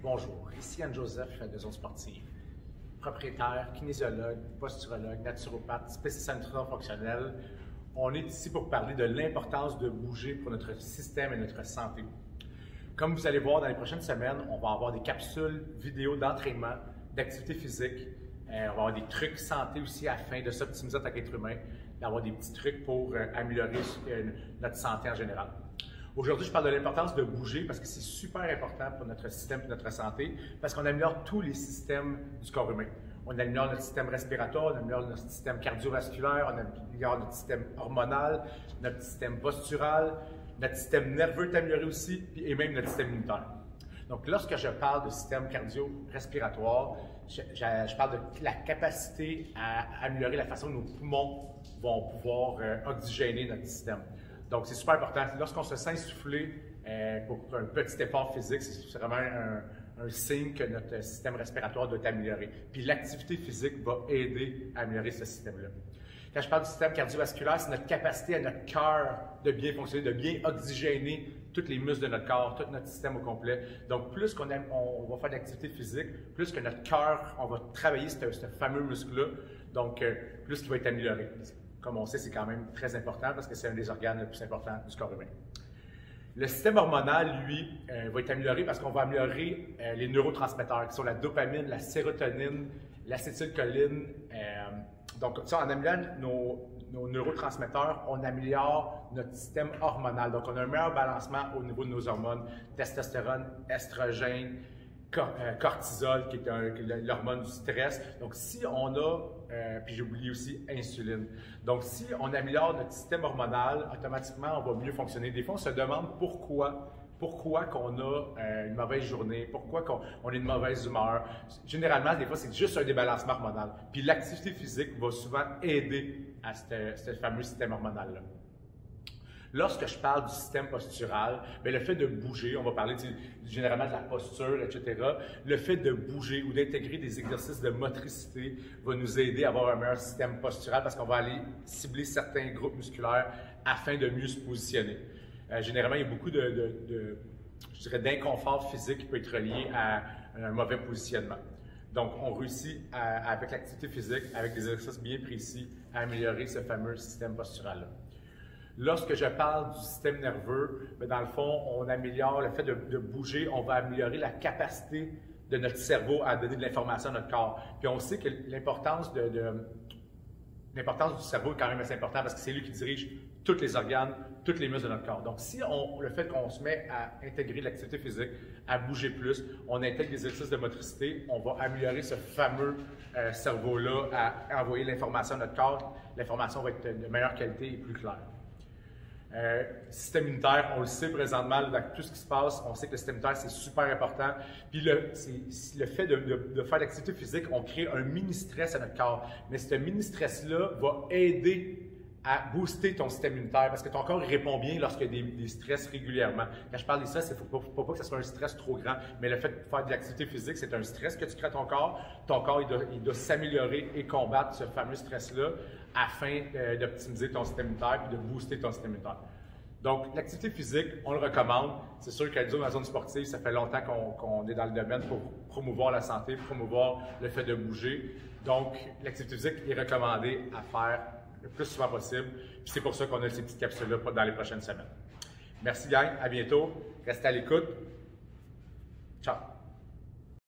Bonjour, ici Anne-Joseph de Zone Sportive, propriétaire, kinésiologue, posturologue, naturopathe, spécialiste en nutrition fonctionnelle. On est ici pour parler de l'importance de bouger pour notre système et notre santé. Comme vous allez voir dans les prochaines semaines, on va avoir des capsules vidéo d'entraînement, d'activité physique. On va avoir des trucs santé aussi afin de s'optimiser en tant qu'être humain, d'avoir des petits trucs pour améliorer notre santé en général. Aujourd'hui, je parle de l'importance de bouger parce que c'est super important pour notre système et notre santé parce qu'on améliore tous les systèmes du corps humain. On améliore notre système respiratoire, on améliore notre système cardiovasculaire, on améliore notre système hormonal, notre système postural, notre système nerveux est amélioré aussi et même notre système immunitaire. Donc, lorsque je parle de système cardio-respiratoire, je parle de la capacité à améliorer la façon dont nos poumons vont pouvoir oxygéner notre système. Donc, c'est super important. Lorsqu'on se sent essoufflé pour un petit effort physique, c'est vraiment un signe que notre système respiratoire doit être amélioré. Puis l'activité physique va aider à améliorer ce système-là. Quand je parle du système cardiovasculaire, c'est notre capacité à notre cœur de bien fonctionner, de bien oxygéner tous les muscles de notre corps, tout notre système au complet. Donc, plus on va faire de l'activité physique, plus que notre cœur, on va travailler ce fameux muscle-là, donc plus il va être amélioré. Comme on sait, c'est quand même très important parce que c'est un des organes les plus importants du corps humain. Le système hormonal, lui, va être amélioré parce qu'on va améliorer les neurotransmetteurs qui sont la dopamine, la sérotonine, l'acétylcholine. Donc, ça, en améliorant nos neurotransmetteurs, on améliore notre système hormonal. Donc, on a un meilleur balancement au niveau de nos hormones, testostérone, estrogène, cortisol, qui est l'hormone du stress. Donc, si on a, puis j'ai oublié aussi, insuline. Donc, si on améliore notre système hormonal, automatiquement, on va mieux fonctionner. Des fois, on se demande pourquoi qu'on a une mauvaise journée, pourquoi qu'on est de mauvaise humeur. Généralement, des fois, c'est juste un débalancement hormonal. Puis l'activité physique va souvent aider à ce fameux système hormonal-là. Lorsque je parle du système postural, bien, le fait de bouger, on va parler généralement de la posture, etc. Le fait de bouger ou d'intégrer des exercices de motricité va nous aider à avoir un meilleur système postural parce qu'on va aller cibler certains groupes musculaires afin de mieux se positionner. Généralement, il y a beaucoup d'inconfort physique qui peut être relié à un mauvais positionnement. Donc, on réussit avec l'activité physique, avec des exercices bien précis, à améliorer ce fameux système postural-là. Lorsque je parle du système nerveux, bien, dans le fond, on améliore le fait de bouger, on va améliorer la capacité de notre cerveau à donner de l'information à notre corps. Puis on sait que l'importance du cerveau est quand même assez importante parce que c'est lui qui dirige tous les organes, tous les muscles de notre corps. Donc, si le fait qu'on se met à intégrer l'activité physique, à bouger plus, on intègre des exercices de motricité, on va améliorer ce fameux cerveau-là à envoyer l'information à notre corps. L'information va être de meilleure qualité et plus claire. Système immunitaire, on le sait présentement, avec tout ce qui se passe, on sait que le système immunitaire, c'est super important. Puis le fait de faire l'activité physique, on crée un mini-stress à notre corps. Mais ce mini-stress-là va aider à booster ton système immunitaire parce que ton corps répond bien lorsqu'il y a des stress régulièrement. Quand je parle des stress, il ne faut pas que ce soit un stress trop grand, mais le fait de faire de l'activité physique, c'est un stress que tu crées à ton corps. Ton corps, il doit s'améliorer et combattre ce fameux stress-là afin d'optimiser ton système immunitaire et de booster ton système immunitaire. Donc, l'activité physique, on le recommande. C'est sûr qu'à la zone sportive, ça fait longtemps qu'on est dans le domaine pour promouvoir la santé, promouvoir le fait de bouger. Donc, l'activité physique est recommandée à faire le plus souvent possible. Puis c'est pour ça qu'on a ces petites capsules-là dans les prochaines semaines. Merci gang, à bientôt. Restez à l'écoute. Ciao!